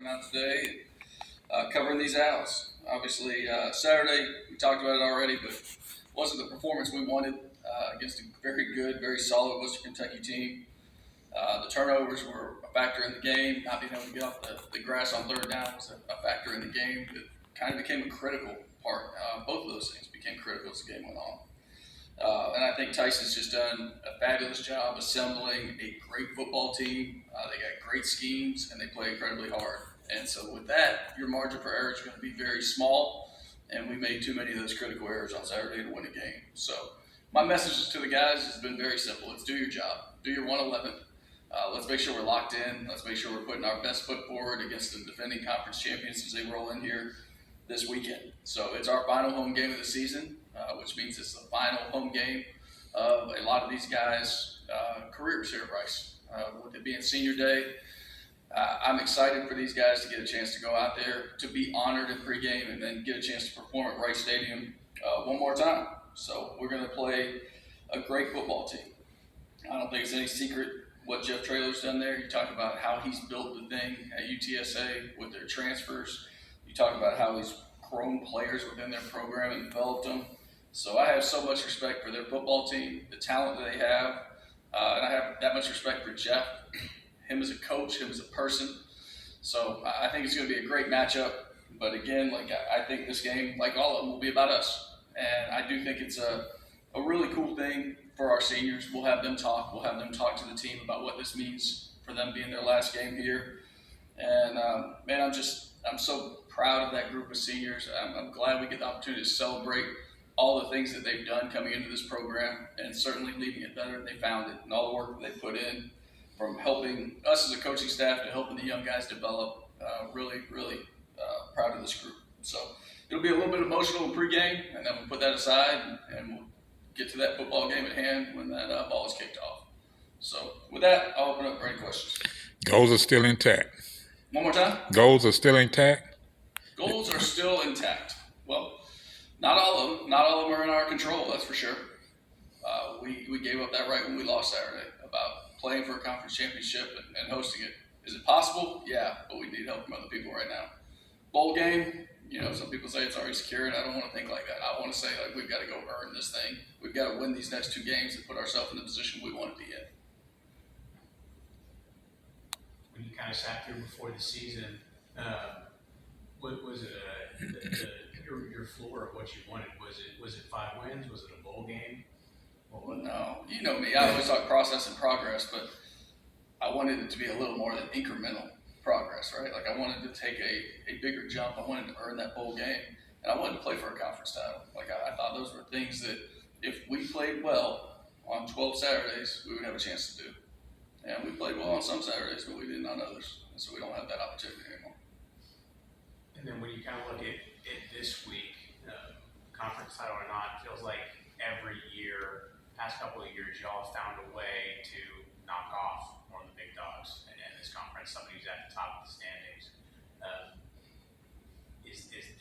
Out today, covering these OWLS. Obviously, Saturday we talked about it already, but wasn't the performance we wanted against a very good, very solid Western Kentucky team. The turnovers were a factor in the game. Not being able to get off the grass on third down was a factor in the game. It kind of became a critical part. Both of those things became critical as the game went on. And I think Tyson's just done a fabulous job assembling a great football team. They got great schemes and they play incredibly hard. And so with that, your margin for error is going to be very small. And we made too many of those critical errors on Saturday to win a game. So my message to the guys has been very simple. Let's do your job. Do your 111. Let's make sure we're locked in. Let's make sure we're putting our best foot forward against the defending conference champions as they roll in here this weekend. So it's our final home game of the season, which means it's the final home game of a lot of these guys' careers here at Rice. With it being senior day, I'm excited for these guys to get a chance to go out there, to be honored in pregame, and then get a chance to perform at Rice Stadium one more time. So we're going to play a great football team. I don't think it's any secret what Jeff Traylor's done there. You talk about how he's built the thing at UTSA with their transfers. You talk about how he's grown players within their program and developed them. So I have so much respect for their football team, the talent that they have, and I have that much respect for Jeff, him as a coach, him as a person. So I think it's going to be a great matchup. But again, I think this game, like all of them, will be about us. And I do think it's a really cool thing for our seniors. We'll have them talk. We'll have them talk to the team about what this means for them being their last game here. And man, I'm so proud of that group of seniors. I'm glad we get the opportunity to celebrate all the things that they've done coming into this program, and certainly leaving it better than they found it, and all the work that they put in, from helping us as a coaching staff to helping the young guys develop. Really proud of this group. So it'll be a little bit emotional in pregame, and then we'll put that aside, and we'll get to that football game at hand when that ball is kicked off. So with that, I'll open up for any questions. Goals are still intact. One more time? Goals are still intact? Goals are still intact. Well, not all of them. Not all of them are in our control, that's for sure. We gave up that right when we lost Saturday about playing for a conference championship and hosting it. Is it possible? Yeah, but we need help from other people right now. Bowl game, some people say it's already secure, and I don't want to think like that. I want to say, we've got to go earn this thing. We've got to win these next two games and put ourselves in the position we want to be in. When you kind of sat through before the season, what was it? Your floor of what you wanted, was it 5 wins? Was it a bowl game? Well, no, you know me. I always talk process and progress, but I wanted it to be a little more than incremental progress, right? I wanted to take a bigger jump. I wanted to earn that bowl game, and I wanted to play for a conference title. I thought those were things that if we played well on 12 Saturdays, we would have a chance to do. And we played well on some Saturdays, but we didn't on others. And so we don't have that opportunity anymore. And then when you kind of look at this week, conference title or not, it feels like every year, past couple of years, y'all have found a way to knock off one of the big dogs in this conference, somebody who's at the top of the standings.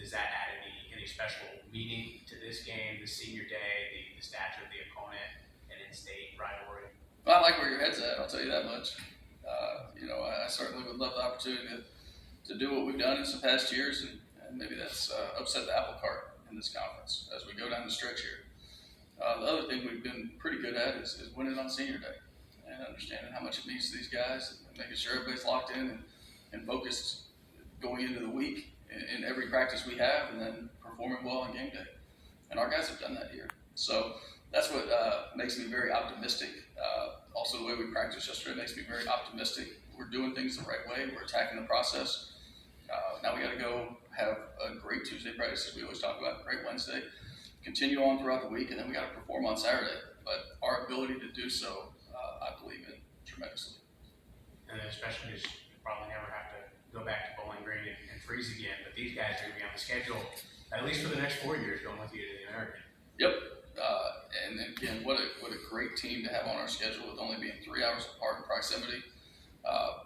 Does that add any special meaning to this game, the senior day, the stature of the opponent, and in-state rivalry? Well, I like where your head's at, I'll tell you that much. I certainly would love the opportunity to do what we've done in some past years, and maybe that's upset the apple cart in this conference as we go down the stretch here. The other thing we've been pretty good at is winning on senior day and understanding how much it means to these guys and making sure everybody's locked in and focused going into the week in every practice we have, and then performing well on game day. And our guys have done that here. So that's what makes me very optimistic. Also, the way we practiced yesterday makes me very optimistic. We're doing things the right way. We're attacking the process. Now we got to go have a great Tuesday practice, as we always talk about, great Wednesday. Continue on throughout the week, and then we got to perform on Saturday. But our ability to do so, I believe in tremendously. And especially because you probably never have to go back to Bowling Green and freeze again. But these guys are going to be on the schedule, at least for the next 4 years, going with you to the American. Yep. And again, what a great team to have on our schedule with only being 3 hours apart in proximity.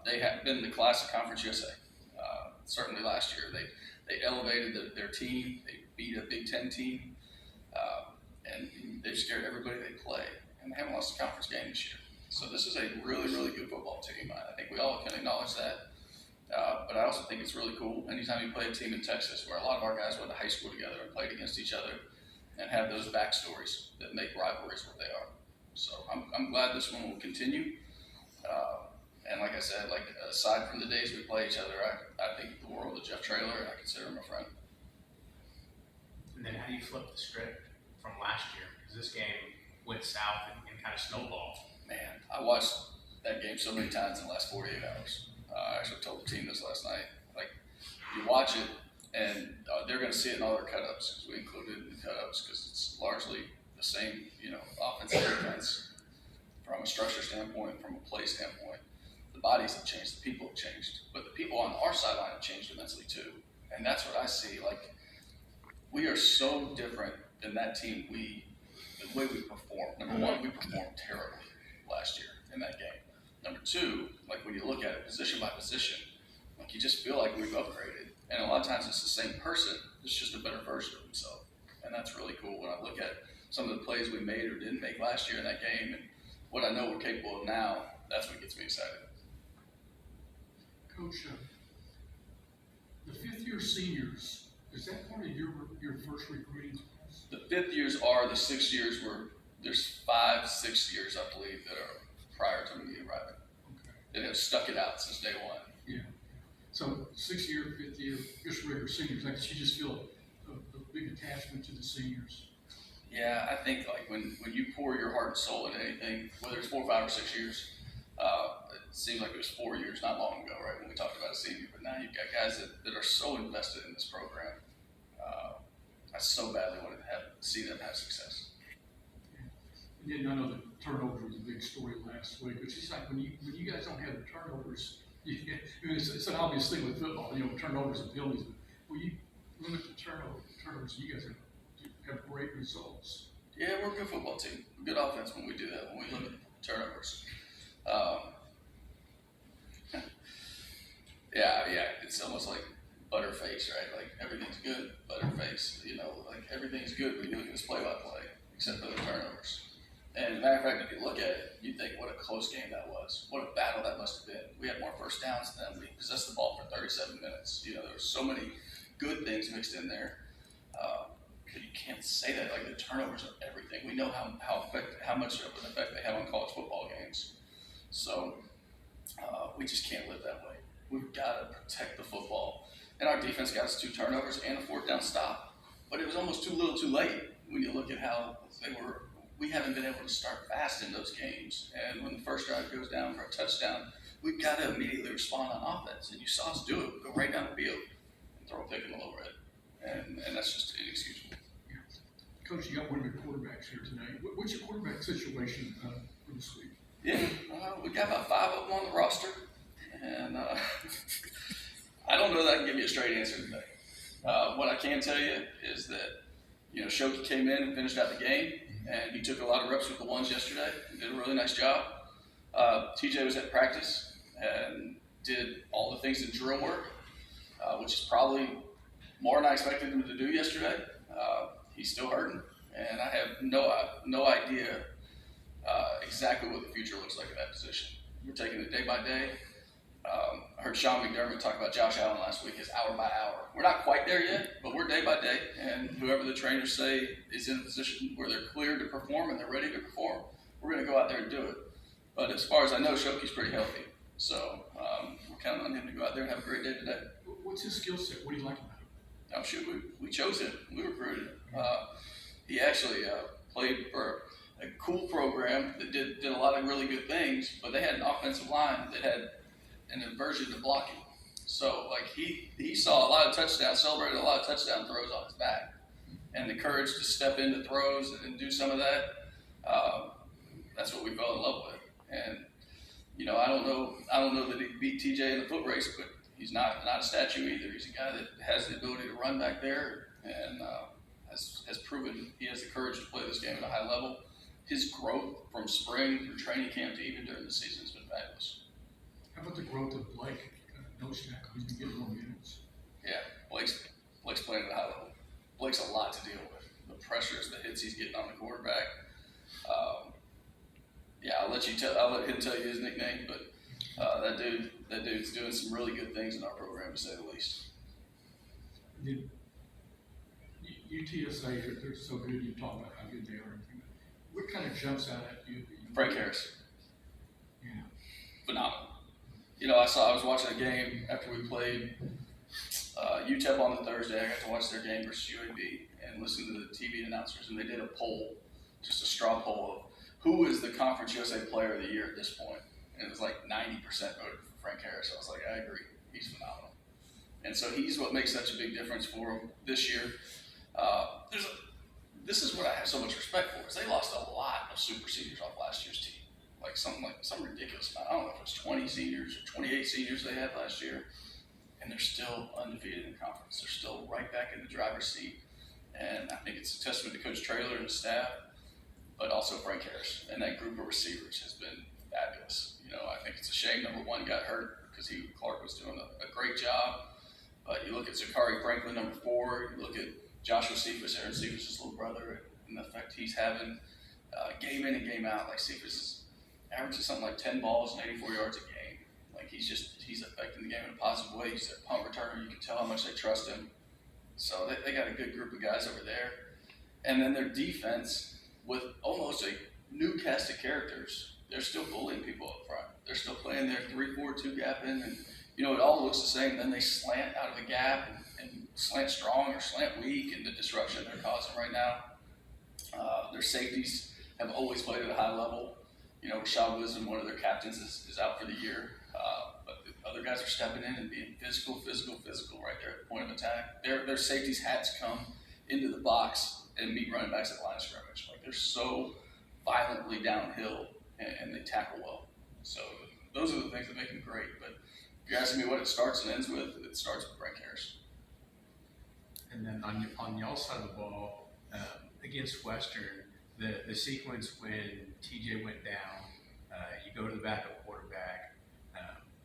They have been the class of Conference USA. Certainly last year, they elevated their team. They beat a Big Ten team, and they've scared everybody they play. And they haven't lost a conference game this year. So this is a really, really good football team. I think we all can acknowledge that. But I also think it's really cool anytime you play a team in Texas where a lot of our guys went to high school together and played against each other and have those backstories that make rivalries what they are. So I'm glad this one will continue. And like I said, like aside from the days we play each other, I think the world of Jeff Traylor, and I consider him a friend. And then how do you flip the script from last year? Because this game went south and kind of snowballed. Man, I watched that game so many times in the last 48 hours. I actually told the team this last night. Like, you watch it, and they're going to see it in all their cut-ups, because we included it in the cut-ups, because it's largely the same, offense and defense from a structure standpoint, from a play standpoint. The bodies have changed, the people have changed, but the people on our sideline have changed immensely too. And that's what I see. Like, we are so different than that team. The way we perform. Number one, we performed terribly last year in that game. Number two, like when you look at it position by position, like you just feel like we've upgraded. And a lot of times it's the same person, it's just a better version of himself. And that's really cool when I look at some of the plays we made or didn't make last year in that game and what I know we're capable of now. That's what gets me excited. Coach, the fifth-year seniors, is that part of your first recruiting class? The 5th years are the 6 years where there's 5, 6 years, I believe, that are prior to me arriving. Okay. That have stuck it out since day one. Yeah. So 6th year, 5th year, just regular seniors, like you just feel a big attachment to the seniors. Yeah, I think like when you pour your heart and soul into anything, whether it's 4, 5, or 6 years, it seems like it was 4 years not long ago, right, when we talked about a senior, but now you've got guys that are so invested in this program. I so badly wanted to see them have success. And then I know the turnover was a big story last week, but it's just like when you guys don't have the turnovers, it's an obvious thing with football, turnovers and penalties, but when you limit the turnovers, you guys have great results. Yeah, we're a good football team, good offense when we do that, when we limit turnovers. Yeah, it's almost like Butterface, right? Like everything's good, Butterface. Like everything's good when you look at this play-by-play, except for the turnovers. And as a matter of fact, if you look at it, you think what a close game that was. What a battle that must have been. We had more first downs than them. We possessed the ball for 37 minutes. There were so many good things mixed in there. But you can't say that. Like the turnovers are everything. We know how much of an effect they have on college football games. So we just can't live that way. We've got to protect the football. And our defense got us 2 turnovers and a 4th down stop. But it was almost too little too late when you look at how we haven't been able to start fast in those games. And when the first drive goes down for a touchdown, we've got to immediately respond on offense. And you saw us do it. Go right down the field and throw a pick in the lower end. And that's just inexcusable. Yeah. Coach, you got one of your quarterbacks here tonight. What's your quarterback situation for this week? Yeah, we got about 5 of them on the roster. And I don't know that I can give you a straight answer today. What I can tell you is that, Shoki came in and finished out the game, and he took a lot of reps with the ones yesterday and did a really nice job. TJ was at practice and did all the things in drill work, which is probably more than I expected him to do yesterday. He's still hurting, and I have no idea exactly what the future looks like at that position. We're taking it day by day. I heard Sean McDermott talk about Josh Allen last week as hour by hour. We're not quite there yet, but we're day by day, and whoever the trainers say is in a position where they're cleared to perform and they're ready to perform, we're going to go out there and do it. But as far as I know, Shoki's pretty healthy, so we're counting on him to go out there and have a great day today. What's his skill set? What do you like about him? Oh, shoot, we chose him. We recruited him. He actually played for a cool program that did a lot of really good things, but they had an offensive line that had an aversion to blocking. So, like, he saw a lot of touchdowns, celebrated a lot of touchdown throws on his back. And the courage to step into throws and do some of that, that's what we fell in love with. And, I don't know that he beat TJ in the foot race, but he's not a statue either. He's a guy that has the ability to run back there and has proven he has the courage to play this game at a high level. His growth from spring through training camp to even during the season has been fabulous. How about the growth of Blake? Notion that he's been getting more minutes. Yeah, Blake's playing at a high level. Blake's a lot to deal with. The pressures, the hits he's getting on the quarterback. I'll let him tell you his nickname, but that dude that dude's doing some really good things in our program, to say the least. Did UTSA, they're so good, you talk about how good they are and everything. What kind of jumps out at you? Frank Harris, Yeah. phenomenal. You know, I was watching a game after we played UTEP on the Thursday. I got to watch their game versus UAB and listen to the TV announcers, and they did a poll, just a straw poll of who is the Conference USA Player of the Year at this point. And it was like 90% voted for Frank Harris. I was like, I agree, he's phenomenal. And so he's what makes such a big difference for him this year. This is what I have so much respect for, is they lost a lot of super seniors off last year's team. Like some ridiculous amount. I don't know if it was 20 seniors or 28 seniors they had last year. And they're still undefeated in the conference. They're still right back in the driver's seat. And I think it's a testament to Coach Traylor and the staff, but also Frank Harris. And that group of receivers has been fabulous. You know, I think it's a shame number one got hurt because Clark was doing a great job. But you look at Zachary Franklin, number 4. You look at Joshua Cephas, Aaron Cephas' little brother, and the effect he's having game in and game out. Like Cephas is averaging something like 10 balls and 84 yards a game. Like he's affecting the game in a positive way. He's a punt returner. You can tell how much they trust him. So they got a good group of guys over there. And then their defense, with almost a new cast of characters, they're still bullying people up front. They're still playing their 3-4-2 gap in, and you know, it all looks the same. Then they slant out of the gap and slant strong or slant weak, and the disruption they're causing right now. Their safeties have always played at a high level. You know, Rashad Wisdom, one of their captains, is out for the year. But the other guys are stepping in and being physical right there at the point of attack. Their safeties' hats come into the box and meet running backs at the line of scrimmage. Like they're so violently downhill and they tackle well. So those are the things that make them great. But if you're asking me what it starts and ends with, it starts with Frank Harris. And then on y'all's side of the ball, against Western, the sequence when TJ went down, you go to the backup quarterback,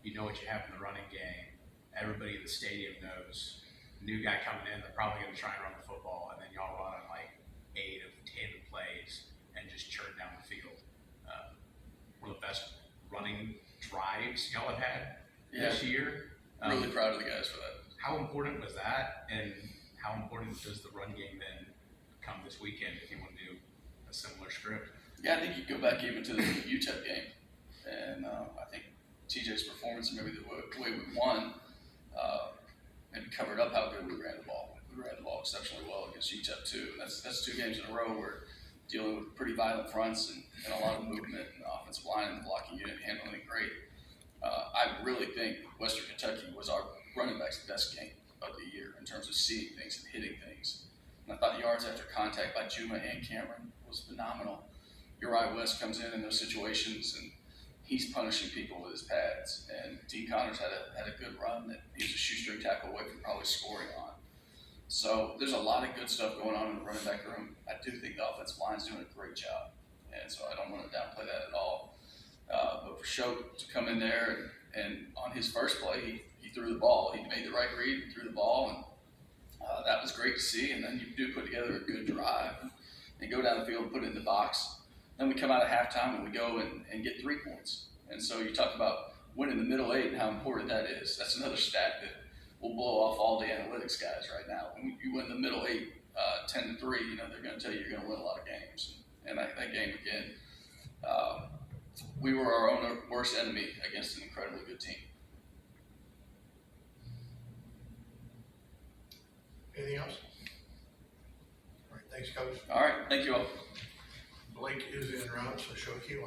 you know what you have in the running game. Everybody in the stadium knows, new guy coming in, they're probably going to try and run the football, and then y'all run on like 8 of the 10 plays and just churn down the field. One of the best running drives y'all have had this year. Really proud of the guys for that. How important was that, and how important does the run game then come this weekend if you want to do a similar script? Yeah, I think you go back even to the UTEP game, and I think TJ's performance and maybe the way we won maybe covered up how good we ran the ball. We ran the ball exceptionally well against UTEP too, and that's 2 games in a row where dealing with pretty violent fronts and a lot of movement and the offensive line and the blocking unit handling it great. I really think Western Kentucky was our running back's best game of the year in terms of seeing things and hitting things. And I thought yards after contact by Juma and Cameron was phenomenal. Uriah West comes in those situations and he's punishing people with his pads. And Dean Connors had a good run that he was a shoestring tackle away from probably scoring on. So there's a lot of good stuff going on in the running back room. I do think the offensive line's doing a great job. And so I don't want to downplay that at all. But for Shote to come in there and on his first play, he threw the ball. He made the right read and threw the ball, and that was great to see. And then you do put together a good drive and go down the field and put it in the box. Then we come out at halftime and we go and get 3 points. And so you talk about winning the middle 8 and how important that is. That's another stat that will blow off all the analytics guys right now. When you win the middle 8, 10-3, you know, they're going to tell you you're going to win a lot of games. And that game again, we were our own worst enemy against an incredibly good team. Anything else? All right, thanks, Coach. All right, thank you all. Blake is en route, so Shoki,